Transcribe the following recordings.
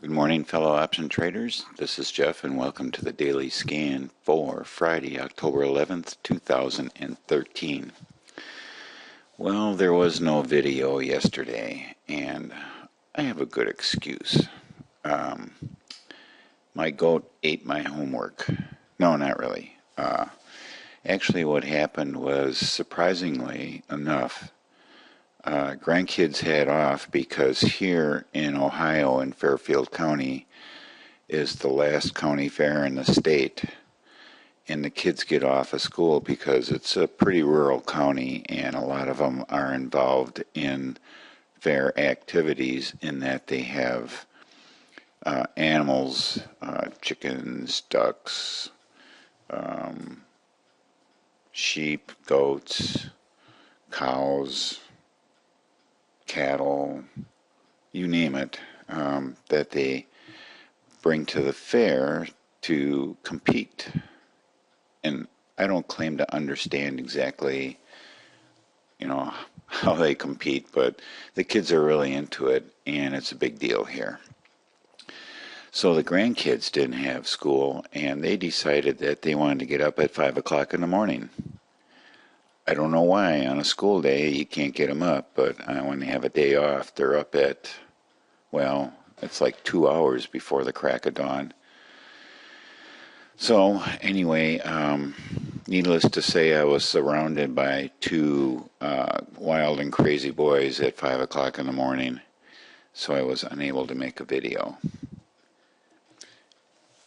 Good morning, fellow option traders. This is Jeff, and welcome to the daily scan for Friday, October 11th, 2013. Well, there was no video yesterday, and I have a good excuse. My goat ate my homework. No, not really. Actually, what happened was, surprisingly enough, grandkids had off because here in Ohio, in Fairfield County, is the last county fair in the state, and the kids get off of school because it's a pretty rural county, and a lot of them are involved in fair activities in that they have animals, chickens, ducks, sheep, goats, cows, cattle, you name it, that they bring to the fair to compete. And I don't claim to understand exactly, how they compete, but the kids are really into it, and it's a big deal here. So the grandkids didn't have school, and they decided that they wanted to get up at 5 o'clock in the morning. I don't know why. On a school day, you can't get them up, but when they have a day off, they're up at, well, it's like 2 hours before the crack of dawn. So anyway, needless to say, I was surrounded by two wild and crazy boys at 5 o'clock in the morning, so I was unable to make a video.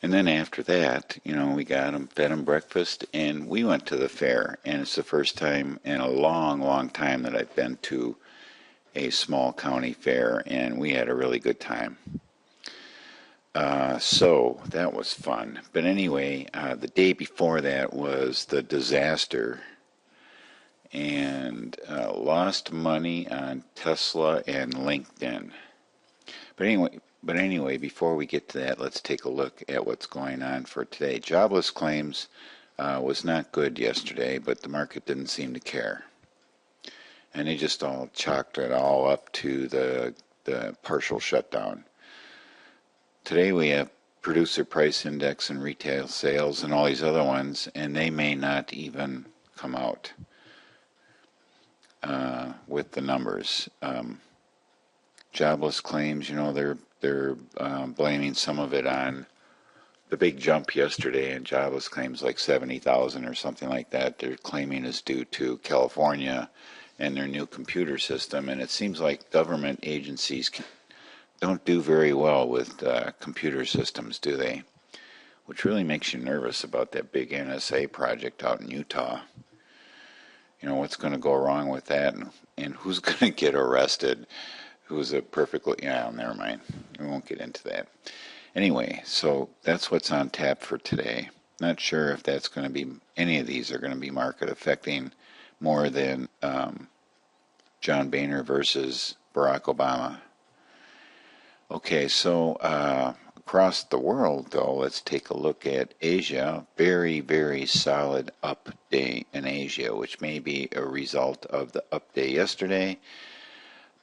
And then after that, we got them, fed them breakfast, and we went to the fair. And it's the first time in a long, long time that I've been to a small county fair, and we had a really good time. So that was fun. But anyway, the day before that was the disaster, and lost money on Tesla and LinkedIn. But anyway, before we get to that, let's take a look at what's going on for today. Jobless claims was not good yesterday, but the market didn't seem to care. And they just all chalked it all up to the partial shutdown. Today we have producer price index and retail sales and all these other ones, and they may not even come out with the numbers. Jobless claims, they're blaming some of it on the big jump yesterday in jobless claims, like 70,000 or something like that. They're claiming is due to California and their new computer system, and it seems like government agencies don't do very well with computer systems, do they? Which really makes you nervous about that big NSA project out in Utah. What's going to go wrong with that, and who's going to get arrested? Who's a perfectly... Yeah, never mind. We won't get into that. Anyway, so that's what's on tap for today. Not sure if that's going to be... Any of these are going to be market affecting more than John Boehner versus Barack Obama. Okay, so across the world, though, let's take a look at Asia. Very, very solid up day in Asia, which may be a result of the up day yesterday.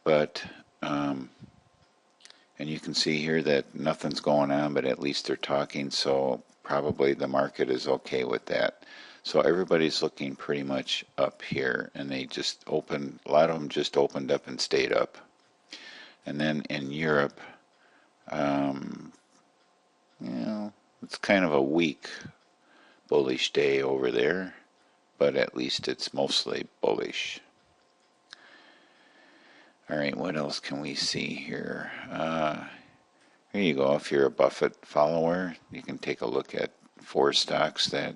But, and you can see here that nothing's going on, but at least they're talking, so probably the market is okay with that. So everybody's looking pretty much up here, and they just opened, a lot of them just opened up and stayed up. And then in Europe, it's kind of a weak bullish day over there, but at least it's mostly bullish. All right, what else can we see here? Here you go. If you're a Buffett follower, you can take a look at 4 stocks that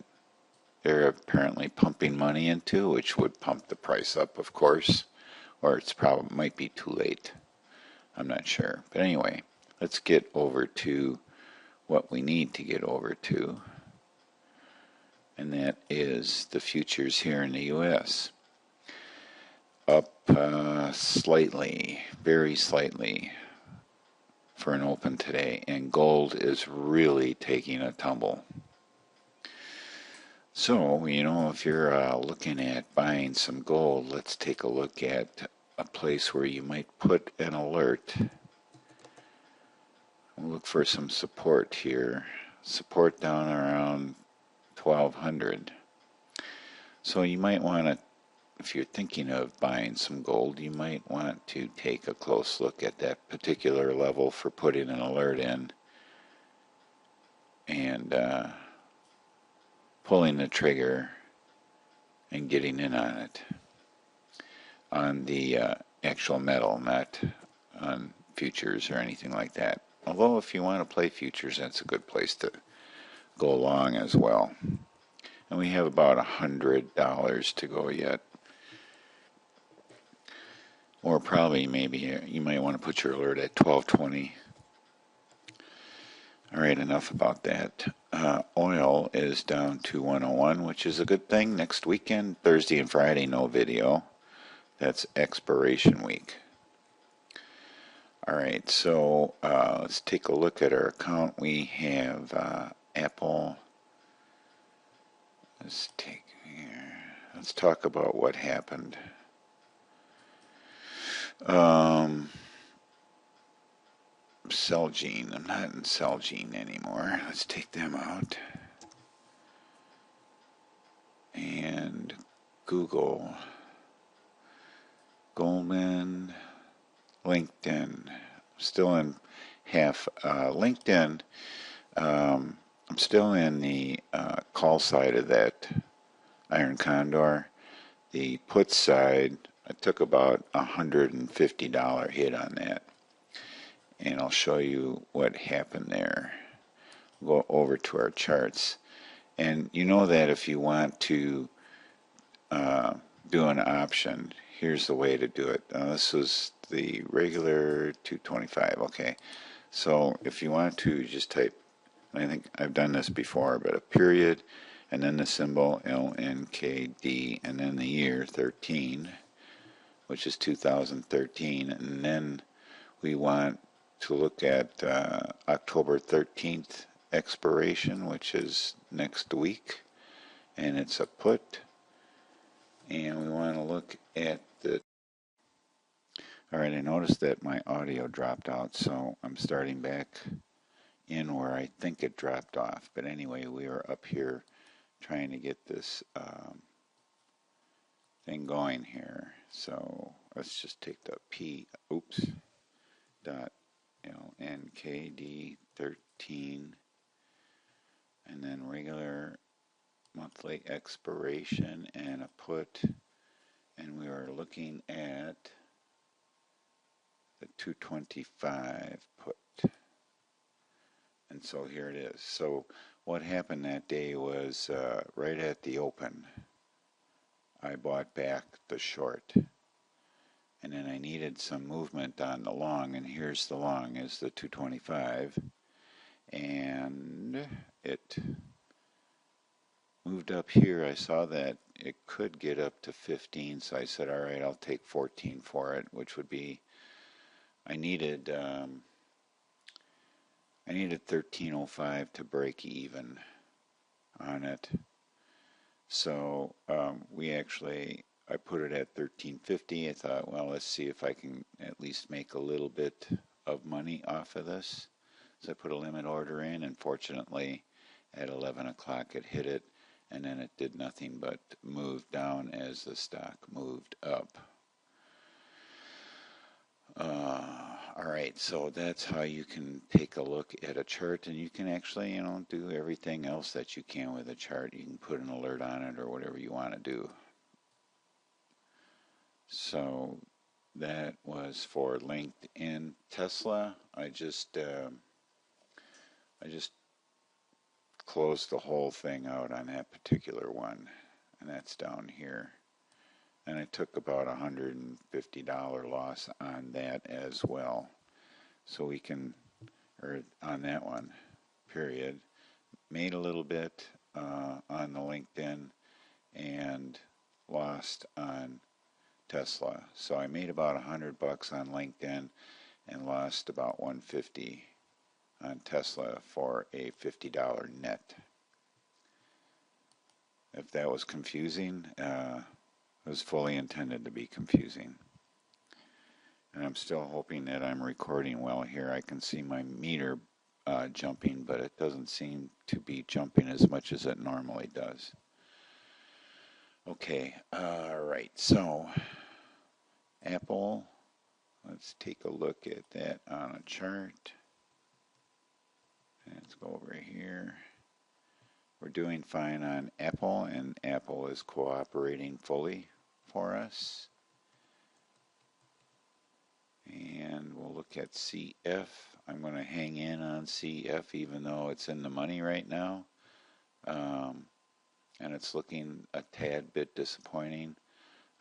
they're apparently pumping money into, which would pump the price up, of course, or it's probably might be too late. I'm not sure. But anyway, let's get over to what we need to get over to, and that is the futures here in the U.S. Up slightly, very slightly for an open today, and gold is really taking a tumble. So, if you're looking at buying some gold, let's take a look at a place where you might put an alert. look for some support here. Support down around 1200. So you might want to, if you're thinking of buying some gold, you might want to take a close look at that particular level for putting an alert in and pulling the trigger and getting in on it. On the actual metal, not on futures or anything like that. Although if you want to play futures, that's a good place to go along as well. And we have about $100 to go yet. Or probably maybe you might want to put your alert at 1220. All right, enough about that. Oil is down to 101, which is a good thing. Next weekend, Thursday and Friday, no video. That's expiration week. All right, so let's take a look at our account. We have Apple. Let's talk about what happened. Celgene. I'm not in Celgene anymore. Let's take them out. And Google, Goldman, LinkedIn. Still in half. LinkedIn, I'm still in the call side of that Iron Condor. The put side, I took about $150 hit on that. And I'll show you what happened there. Go over to our charts. And you know that if you want to do an option, here's the way to do it. This was the regular 225. Okay. So if you want to just type, and I think I've done this before, but a period, and then the symbol LNKD, and then the year 13, which is 2013, and then we want to look at October 13th expiration, which is next week, and it's a put, and we want to look at the. Alright, I noticed that my audio dropped out, so I'm starting back in where I think it dropped off. But anyway, we are up here trying to get this thing going here. So let's just take the dot LNKD 13 and then regular monthly expiration and a put, and we are looking at the 225 put. And so here it is. So what happened that day was right at the open, I bought back the short. And then I needed some movement on the long, and here's the long is the 225. And it moved up here. I saw that it could get up to 15, so I said, all right, I'll take 14 for it, which would be, I needed 1305 to break even on it. So I put it at 1350. I thought, well, let's see if I can at least make a little bit of money off of this. So I put a limit order in, and fortunately at 11 o'clock it hit it, and then it did nothing but move down as the stock moved up. Alright, so that's how you can take a look at a chart, and you can actually, do everything else that you can with a chart. You can put an alert on it or whatever you want to do. So that was for LinkedIn. Tesla, I just closed the whole thing out on that particular one, and that's down here. And I took about $150 loss on that as well. So we can, or on that one, period. Made a little bit on the LinkedIn and lost on Tesla. So I made about $100 on LinkedIn and lost about $150 on Tesla for a $50 net. If that was confusing, it was fully intended to be confusing. And I'm still hoping that I'm recording well here. I can see my meter jumping, but it doesn't seem to be jumping as much as it normally does. Okay, all right, so Apple, let's take a look at that on a chart. Let's go over here. We're doing fine on Apple, and Apple is cooperating fully for us. And we'll look at CF. I'm going to hang in on CF even though it's in the money right now. And it's looking a tad bit disappointing.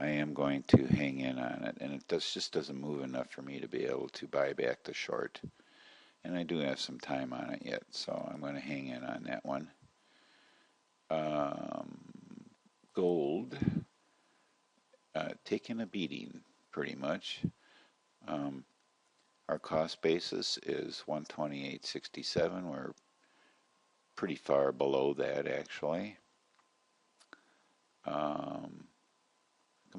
I am going to hang in on it, and it just doesn't move enough for me to be able to buy back the short. And I do have some time on it yet, so I'm going to hang in on that one. Gold, taking a beating pretty much. Our cost basis is 128.67. We're pretty far below that actually.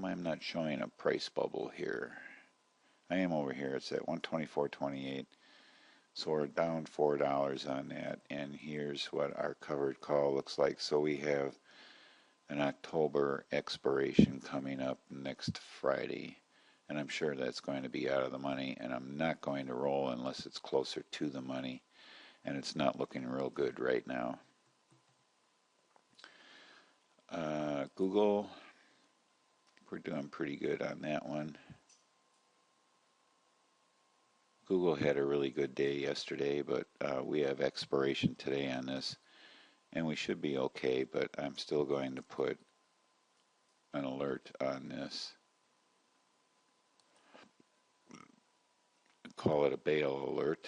I'm not showing a price bubble here. I am over here. It's at 124.28. So we're down $4 on that. And here's what our covered call looks like. So we have an October expiration coming up next Friday. And I'm sure that's going to be out of the money. And I'm not going to roll unless it's closer to the money. And it's not looking real good right now. Google, we're doing pretty good on that one. Google had a really good day yesterday, but we have expiration today on this, and we should be okay, but I'm still going to put an alert on this. Call it a bail alert.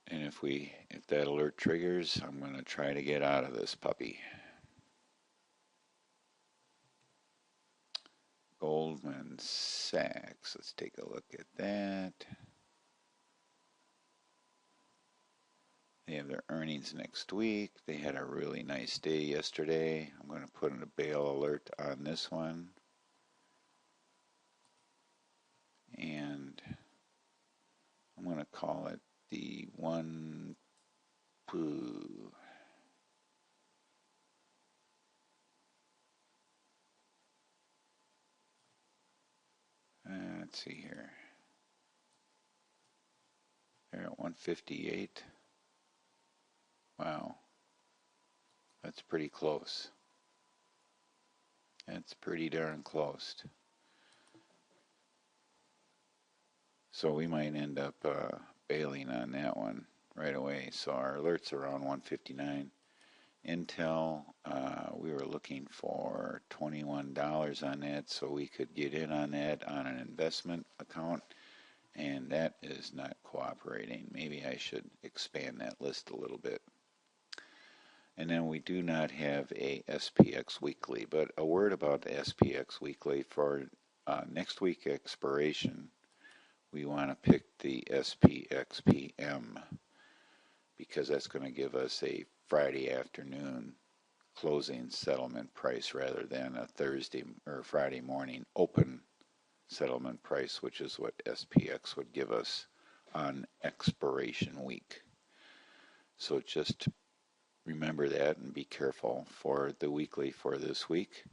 And if that alert triggers, I'm going to try to get out of this puppy. Goldman Sachs, let's take a look at that. They have their earnings next week. They had a really nice day yesterday. I'm going to put in a bail alert on this one. And I'm going to call it the one poo. Let's see here. They're at 158. Wow. That's pretty close. That's pretty darn close. So we might end up bailing on that one right away. So our alert's around 159. Intel, we were looking for $21 on that, so we could get in on that on an investment account, and that is not cooperating. Maybe I should expand that list a little bit. And then we do not have a SPX weekly, but a word about the SPX weekly for next week expiration. We want to pick the SPXPM because that's going to give us a Friday afternoon closing settlement price rather than a Thursday or Friday morning open settlement price, which is what SPX would give us on expiration week. So just remember that and be careful for the weekly for this week.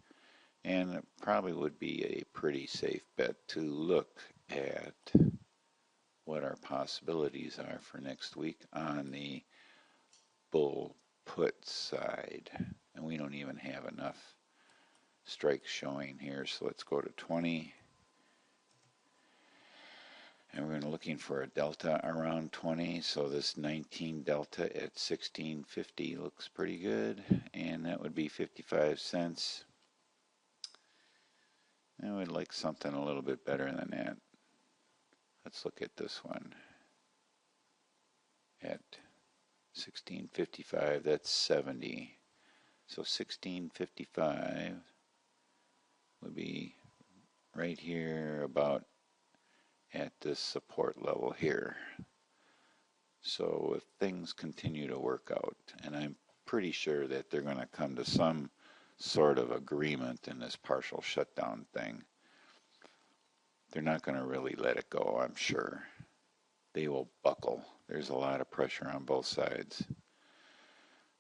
And it probably would be a pretty safe bet to look at what our possibilities are for next week on the bull put side. And we don't even have enough strikes showing here, so let's go to 20. And we're looking for a delta around 20, so this 19 delta at 16.50 looks pretty good, and that would be 55 cents. I would like something a little bit better than that. Let's look at this one at 16.55, that's 70. So 16.55 would be right here about at this support level here. So if things continue to work out, and I'm pretty sure that they're going to come to some sort of agreement in this partial shutdown thing, they're not going to really let it go, I'm sure. they will buckle. There's a lot of pressure on both sides.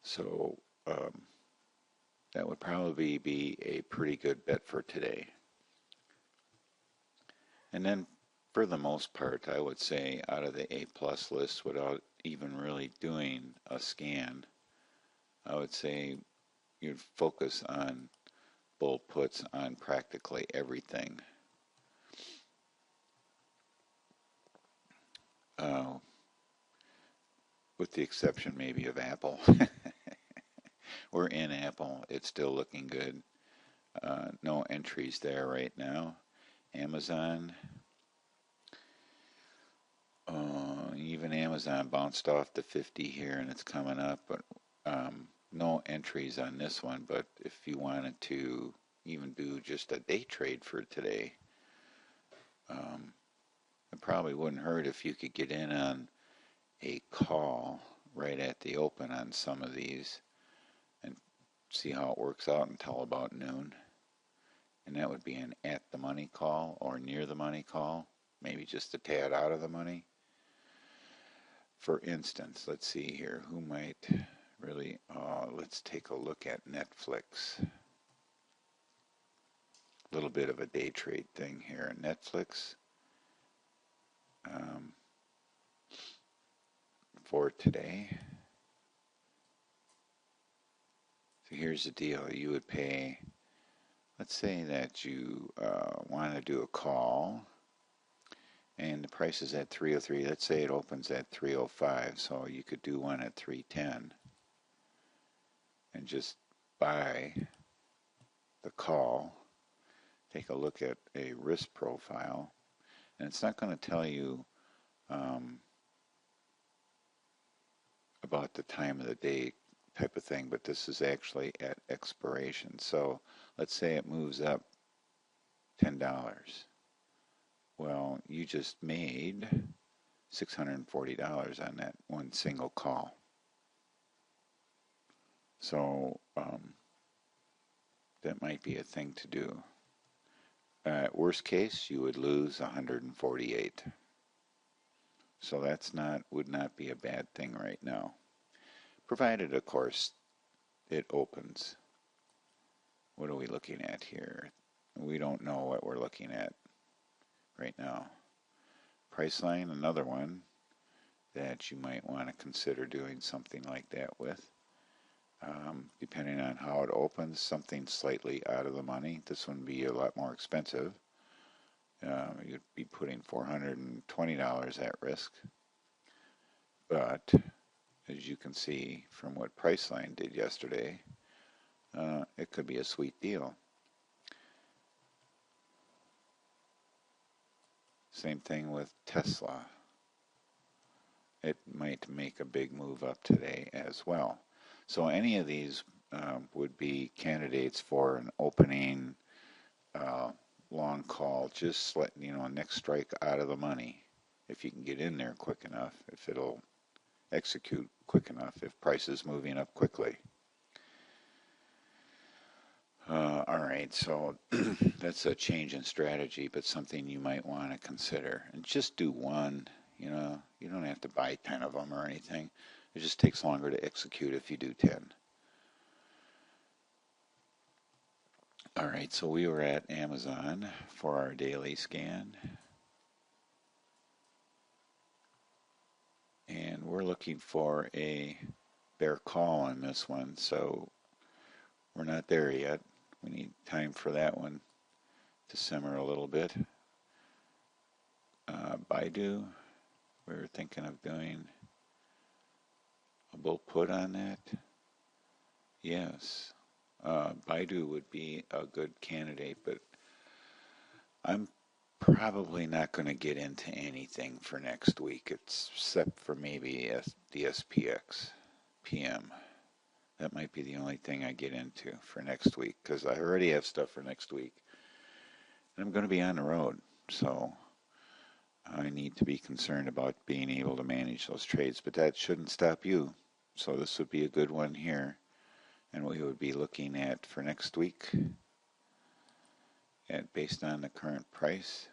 So that would probably be a pretty good bet for today. And then for the most part, I would say out of the A plus list without even really doing a scan, I would say you'd focus on bull puts on practically everything. Uh, with the exception maybe of Apple. We're in Apple. It's still looking good. No entries there right now. Amazon. Even Amazon bounced off the 50 here and it's coming up, but no entries on this one. But if you wanted to even do just a day trade for today, it probably wouldn't hurt if you could get in on a call right at the open on some of these and see how it works out until about noon. And that would be an at the money call or near the money call, maybe just a tad out of the money. For instance, let's see here, who might really, let's take a look at Netflix. A little bit of a day trade thing here. Netflix for today. So here's the deal. You would pay, let's say that you want to do a call and the price is at 303. Let's say it opens at 305, so you could do one at 310 and just buy the call. Take a look at a risk profile, and it's not going to tell you about the time of the day type of thing, but this is actually at expiration. So let's say it moves up $10. Well, you just made $640 on that one single call. So that might be a thing to do. Worst case, you would lose 148. So that's would not be a bad thing right now. Provided, of course, it opens. What are we looking at here? We don't know what we're looking at right now. Priceline, another one that you might want to consider doing something like that with. Depending on how it opens, something slightly out of the money. This one would be a lot more expensive. You'd be putting $420 at risk. But as you can see from what Priceline did yesterday, it could be a sweet deal. Same thing with Tesla. It might make a big move up today as well. So any of these would be candidates for an opening long call, just let next strike out of the money. If you can get in there quick enough, if it'll execute quick enough, if price is moving up quickly. All right, so that's a change in strategy, but something you might want to consider. And just do one, you don't have to buy 10 of them or anything. It just takes longer to execute if you do 10. All right, so we were at Amazon for our daily scan. And we're looking for a bear call on this one, so we're not there yet. We need time for that one to simmer a little bit. Baidu, we were thinking of doing a bull put on that. Yes, Baidu would be a good candidate, but I'm probably not going to get into anything for next week, except for maybe the SPXPM. That might be the only thing I get into for next week, because I already have stuff for next week. And I'm going to be on the road, so I need to be concerned about being able to manage those trades, but that shouldn't stop you. So this would be a good one here, and we would be looking at for next week, based on the current price,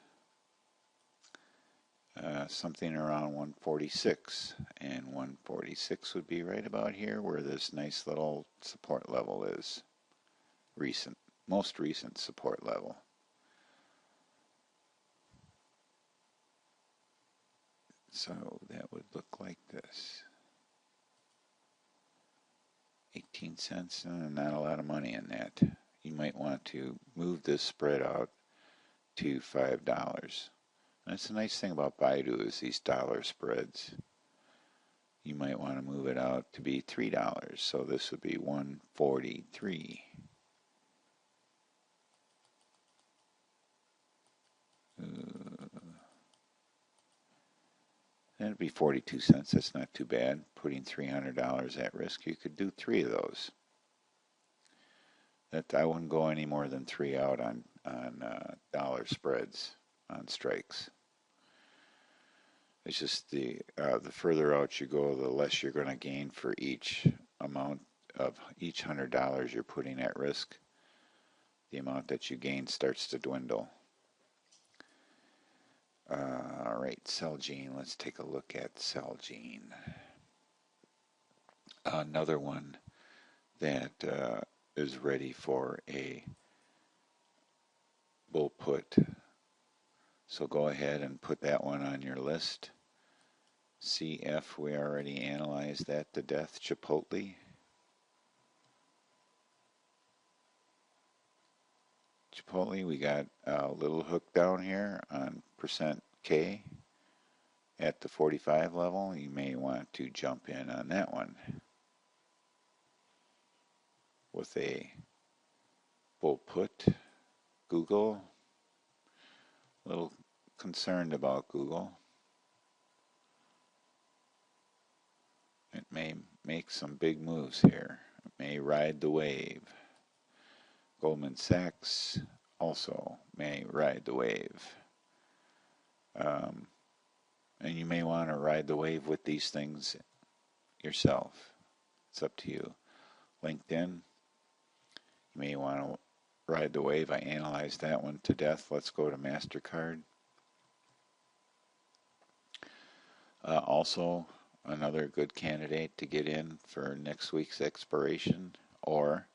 something around 146, and 146 would be right about here where this nice little support level is. Most recent support level. So that would look like this. 18 cents, not a lot of money in that. You might want to move this spread out to $5. That's the nice thing about Baidu is these dollar spreads. You might want to move it out to be $3. So this would be 143. That'd be 42 cents. That's not too bad. Putting $300 at risk, you could do 3 of those. That I wouldn't go any more than 3 out on dollar spreads on strikes. It's just the further out you go, the less you're going to gain for each amount of each $100 you're putting at risk. The amount that you gain starts to dwindle. All right, Celgene. Let's take a look at Celgene. Another one that is ready for a bull put. So go ahead and put that one on your list. CF, we already analyzed that to death. Chipotle. Chipotle, we got a little hook down here on %K at the 45 level. You may want to jump in on that one with a bull put. Google, a little concerned about Google. It may make some big moves here. It may ride the wave. Goldman Sachs also may ride the wave. And you may want to ride the wave with these things yourself. It's up to you. LinkedIn, you may want to ride the wave. I analyzed that one to death. Let's go to MasterCard. Also, another good candidate to get in for next week's expiration, or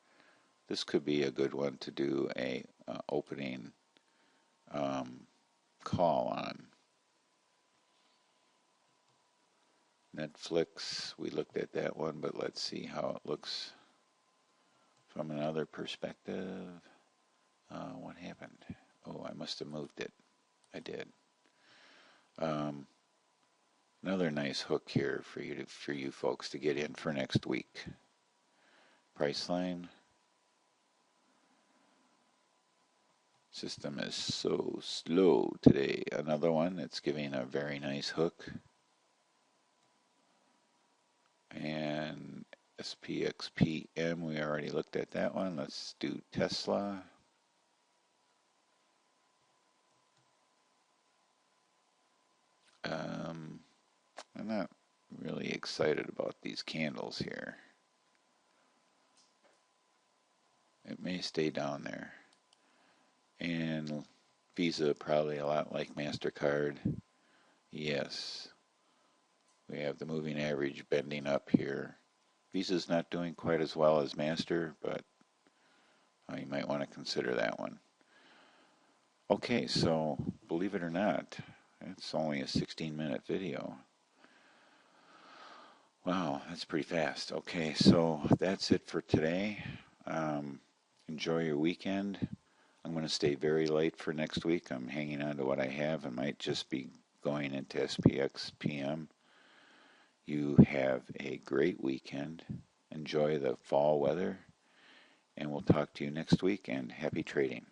this could be a good one to do a opening call on. Netflix, we looked at that one, but let's see how it looks from another perspective. What happened? Oh, I must have moved it. I did. Another nice hook here for you folks to get in for next week. Priceline. System is so slow today. Another one that's giving a very nice hook. And SPXPM, we already looked at that one. Let's do Tesla. I'm not really excited about these candles here. It may stay down there. And Visa, probably a lot like MasterCard. Yes. We have the moving average bending up here. Visa's not doing quite as well as Master, but you might want to consider that one. Okay, so believe it or not, it's only a 16-minute video. Wow, that's pretty fast. Okay, so that's it for today. Enjoy your weekend. I'm going to stay very late for next week. I'm hanging on to what I have. I might just be going into SPXPM. You have a great weekend. Enjoy the fall weather. And we'll talk to you next week, and happy trading.